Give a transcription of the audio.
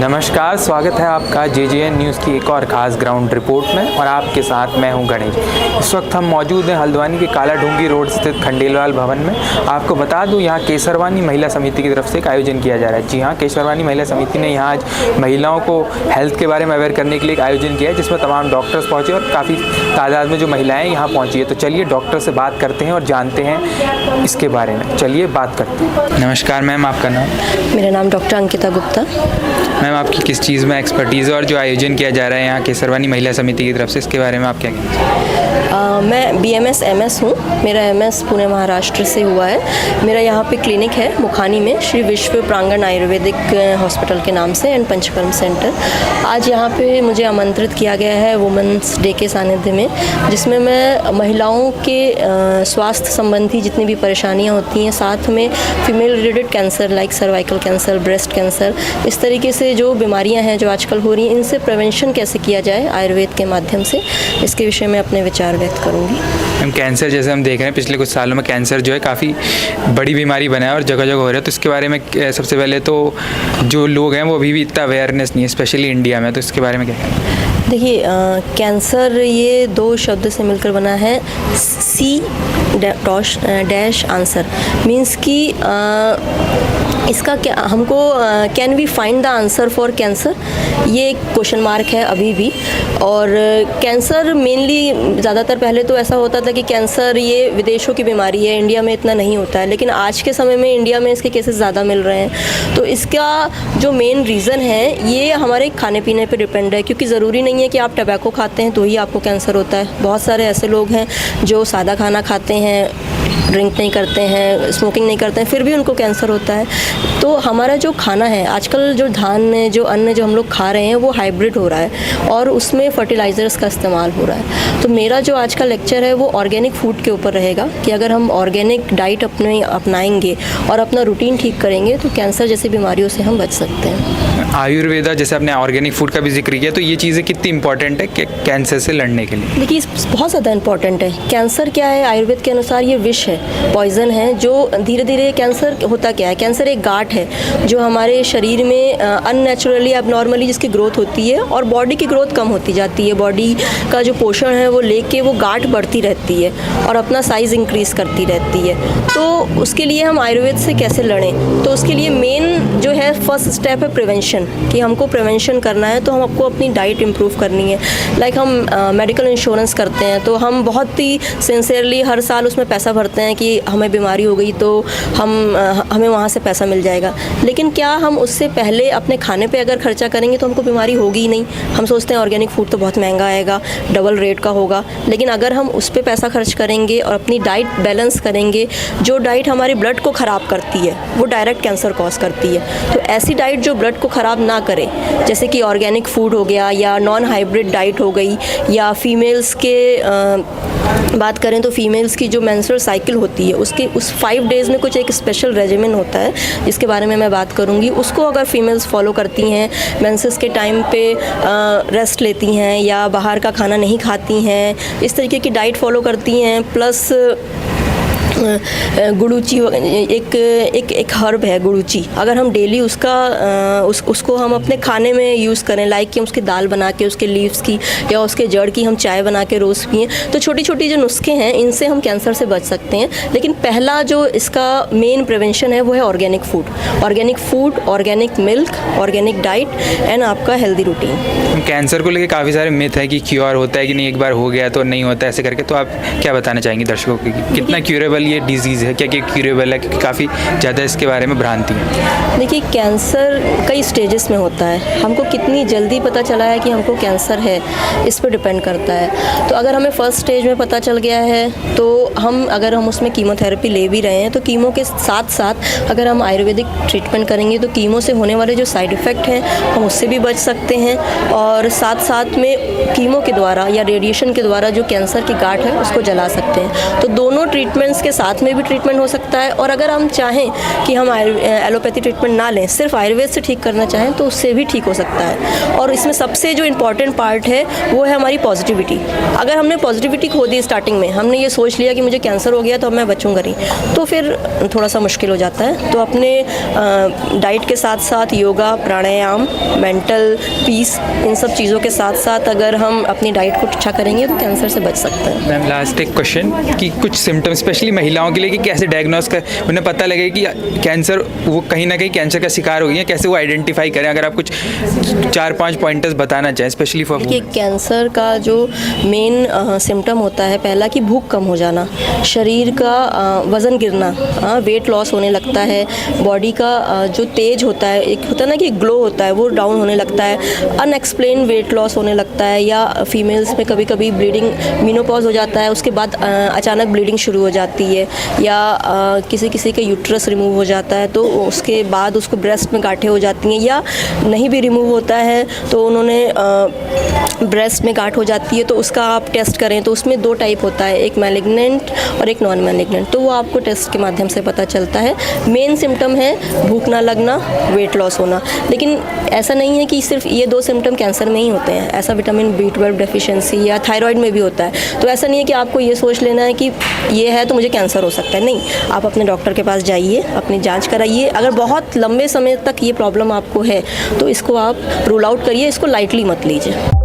नमस्कार, स्वागत है आपका JJN न्यूज़ की एक और ख़ास ग्राउंड रिपोर्ट में और आपके साथ मैं हूं गणेश। इस वक्त हम मौजूद हैं हल्द्वानी के काला ढूंगी रोड स्थित खंडेलवाल भवन में। आपको बता दूं, यहाँ केसरवानी महिला समिति की तरफ से एक आयोजन किया जा रहा है। जी हाँ, केसरवानी महिला समिति ने यहाँ आज महिलाओं को हेल्थ के बारे में अवेयर करने के लिए एक आयोजन किया है, जिसमें तमाम डॉक्टर्स पहुँचे और काफ़ी तादाद में जो महिलाएँ यहाँ पहुँची है। तो चलिए डॉक्टर से बात करते हैं और जानते हैं इसके बारे में। चलिए बात करते हैं। नमस्कार मैम, आपका नाम? मेरा नाम डॉक्टर अंकिता गुप्ता। मैम, आपकी किस चीज़ में एक्सपर्टीज़ है और जो आयोजन किया जा रहा है यहाँ केसरवानी महिला समिति की तरफ से, इसके बारे में आप क्या कहेंगे? मैं BMS MS हूँ। मेरा MS पुणे महाराष्ट्र से हुआ है। मेरा यहाँ पे क्लिनिक है मुखानी में, श्री विश्व प्रांगण आयुर्वेदिक हॉस्पिटल के नाम से एंड पंचकर्म सेंटर। आज यहाँ पे मुझे आमंत्रित किया गया है वुमेंस डे के सानिध्य में, जिसमें मैं महिलाओं के स्वास्थ्य संबंधी जितनी भी परेशानियाँ होती हैं, साथ में female related cancer like cervical cancer, breast cancer, इस तरीके से जो बीमारियाँ हैं जो आजकल हो रही हैं, इनसे प्रिवेंशन कैसे किया जाए आयुर्वेद के माध्यम से, इसके विषय में अपने विचार व्यक्त करूँगी। हम कैंसर जैसे हम देख रहे हैं पिछले कुछ सालों में कैंसर जो है काफ़ी बड़ी बीमारी बना है और जगह जगह हो रहा है। तो इसके बारे में सबसे पहले तो जो लोग हैं वो अभी भी इतना अवेयरनेस नहीं है, स्पेशली इंडिया में। तो इसके बारे में क्या कहें? देखिए, कैंसर ये दो शब्द से मिलकर बना है, C डैश आंसर मीन्स कि इसका क्या हमको can we find the answer for cancer, ये एक क्वेश्चन मार्क है अभी भी। और कैंसर मेनली ज़्यादातर पहले तो ऐसा होता था कि कैंसर ये विदेशों की बीमारी है, इंडिया में इतना नहीं होता है, लेकिन आज के समय में इंडिया में इसके केसेस ज़्यादा मिल रहे हैं। तो इसका जो मेन रीज़न है ये हमारे खाने पीने पे डिपेंड है, क्योंकि ज़रूरी नहीं है कि आप टबैको खाते हैं तो ही आपको कैंसर होता है। बहुत सारे ऐसे लोग हैं जो सादा खाना खाते हैं, ड्रिंक नहीं करते हैं, स्मोकिंग नहीं करते हैं, फिर भी उनको कैंसर होता है। तो हमारा जो खाना है आजकल, जो धान जो अन्न जो हम लोग खा रहे हैं वो हाइब्रिड हो रहा है और उसमें फर्टिलाइज़र्स का इस्तेमाल हो रहा है। तो मेरा जो आज का लेक्चर है वो ऑर्गेनिक फूड के ऊपर रहेगा कि अगर हम ऑर्गेनिक डाइट अपनाएंगे और अपना रूटीन ठीक करेंगे तो कैंसर जैसी बीमारियों से हम बच सकते हैं। आयुर्वेदा जैसे आपने ऑर्गेनिक फूड का भी जिक्र किया, तो ये चीज़ें कितनी इंपॉर्टेंट है कि कैंसर से लड़ने के लिए? देखिए, बहुत ज़्यादा इंपॉर्टेंट है। कैंसर क्या है? आयुर्वेद के अनुसार ये विष है, पॉइजन है, जो धीरे धीरे कैंसर होता क्या है, कैंसर एक गांठ है जो हमारे शरीर में अननेचुरली एबनॉर्मली जिसकी ग्रोथ होती है और बॉडी की ग्रोथ कम होती जाती है। बॉडी का जो पोषण है वो लेके वो गांठ बढ़ती रहती है और अपना साइज़ इंक्रीज़ करती रहती है। तो उसके लिए हम आयुर्वेद से कैसे लड़ें? तो उसके लिए मेन जो है फर्स्ट स्टेप है प्रिवेंशन, कि हमको प्रिवेंशन करना है तो हम आपको अपनी डाइट इम्प्रूव करनी है। लाइक हम मेडिकल इंश्योरेंस करते हैं तो हम बहुत ही सिंसियरली हर साल उसमें पैसा भरते हैं कि हमें बीमारी हो गई तो हमें वहाँ से पैसा मिल जाएगा, लेकिन क्या हम उससे पहले अपने खाने पे अगर खर्चा करेंगे तो हमको बीमारी होगी ही नहीं। हम सोचते हैं ऑर्गेनिक फूड तो बहुत महंगा आएगा, डबल रेट का होगा, लेकिन अगर हम उस पर पैसा खर्च करेंगे और अपनी डाइट बैलेंस करेंगे, जो डाइट हमारी ब्लड को ख़राब करती है वो डायरेक्ट कैंसर कॉज करती है। तो ऐसी डाइट जो ब्लड को ख़राब ना करे, जैसे कि ऑर्गेनिक फूड हो गया या नॉन हाइब्रिड डाइट हो गई, या फीमेल्स के बात करें तो फीमेल्स की जो मेंस्ट्रुअल साइकिल होती है उसके उस 5 डेज़ में कुछ एक स्पेशल रेजिमेन होता है जिसके बारे में मैं बात करूंगी। उसको अगर फीमेल्स फॉलो करती हैं, मेंसेस के टाइम पे रेस्ट लेती हैं या बाहर का खाना नहीं खाती हैं, इस तरीके की डाइट फॉलो करती हैं, प्लस गुड़ूची एक हर्ब है गुड़ूची, अगर हम डेली उसको हम अपने खाने में यूज़ करें, लाइक कि हम उसकी दाल बना के उसके लीव्स की या उसके जड़ की हम चाय बना के रोज़ पिएं, तो छोटी छोटी जो नुस्खे हैं इनसे हम कैंसर से बच सकते हैं। लेकिन पहला जो इसका मेन प्रिवेंशन है वो है organic food, organic milk, organic diet and आपका हेल्दी रूटीन। कैंसर को लेकर काफ़ी सारे मिथ है कि क्योर होता है कि नहीं, एक बार हो गया तो नहीं होता ऐसे करके, तो आप क्या बताना चाहेंगे दर्शकों को कि कितना क्यूरेबल ये डिजीज़ है, क्या क्यूरेबल है? क्योंकि काफ़ी ज़्यादा इसके बारे में भ्रांति है। देखिए, कैंसर कई स्टेजेस में होता है, हमको कितनी जल्दी पता चला है कि हमको कैंसर है इस पर डिपेंड करता है। तो अगर हमें फर्स्ट स्टेज में पता चल गया है तो अगर हम उसमें कीमोथेरेपी ले भी रहे हैं तो कीमो के साथ साथ अगर हम आयुर्वेदिक ट्रीटमेंट करेंगे तो कीमो से होने वाले जो साइड इफ़ेक्ट हैं हम उससे भी बच सकते हैं, और साथ साथ में कीमो के द्वारा या रेडिएशन के द्वारा जो कैंसर की गांठ है उसको जला सकते हैं। तो दोनों ट्रीटमेंट्स के साथ में भी ट्रीटमेंट हो सकता है, और अगर हम चाहें कि हम एलोपैथी ट्रीटमेंट ना लें, सिर्फ आयुर्वेद से ठीक करना चाहें तो उससे भी ठीक हो सकता है। और इसमें सबसे जो इम्पॉर्टेंट पार्ट है वो है हमारी पॉजिटिविटी। अगर हमने पॉजिटिविटी खो दी स्टार्टिंग में, हमने ये सोच लिया कि मुझे कैंसर हो गया तो अब मैं बचूंगा नहीं, तो फिर थोड़ा सा मुश्किल हो जाता है। तो अपने डाइट के साथ साथ योगा, प्राणायाम, मेंटल पीस, इन सब चीज़ों के साथ साथ अगर हम अपनी डाइट को अच्छा करेंगे तो कैंसर से बच सकते हैं। मैम लास्ट एक क्वेश्चन कि कुछ सिम्टम्स स्पेशली महिलाओं के लिए कि कैसे डायग्नोस कर उन्हें पता लगे कि कैंसर, वो कहीं ना कहीं कैंसर का शिकार हो गई है, कैसे वो आइडेंटिफाई करें? अगर आप कुछ 4-5 पॉइंटर्स बताना चाहें स्पेशली फॉर देखिए, कैंसर का जो मेन सिम्टम होता है, पहला कि भूख कम हो जाना, शरीर का वज़न गिरना, वेट लॉस होने लगता है, बॉडी का जो तेज होता है, एक होता है ना कि ग्लो होता है, वो डाउन होने लगता है, अनएक्सप्लेन वेट लॉस होने लगता है, या फीमेल्स में कभी कभी ब्लीडिंग, मेनोपॉज हो जाता है, उसके बाद अचानक ब्लीडिंग शुरू हो जाती है, या किसी किसी का यूट्रस रिमूव हो जाता है तो उसके बाद उसको ब्रेस्ट में गांठें हो जाती हैं, या नहीं भी रिमूव होता है तो उन्होंने ब्रेस्ट में गांठ हो जाती है तो उसका आप टेस्ट करें तो उसमें 2 टाइप होता है, एक मैलिग्नेंट और एक नॉन मैलिग्नेंट, तो वो आपको टेस्ट के माध्यम से पता चलता है। मेन सिम्टम है भूख ना लगना, वेट लॉस होना, लेकिन ऐसा नहीं है कि सिर्फ ये 2 सिम्टम कैंसर में ही होते हैं, ऐसा विटामिन B12 डेफिशिएंसी या थायराइड में भी होता है। तो ऐसा नहीं है कि आपको ये सोच लेना है कि ये है तो मुझे कैंसर हो सकता है, नहीं, आप अपने डॉक्टर के पास जाइए, अपनी जांच कराइए। अगर बहुत लंबे समय तक ये प्रॉब्लम आपको है तो इसको आप रूल आउट करिए, इसको लाइटली मत लीजिए।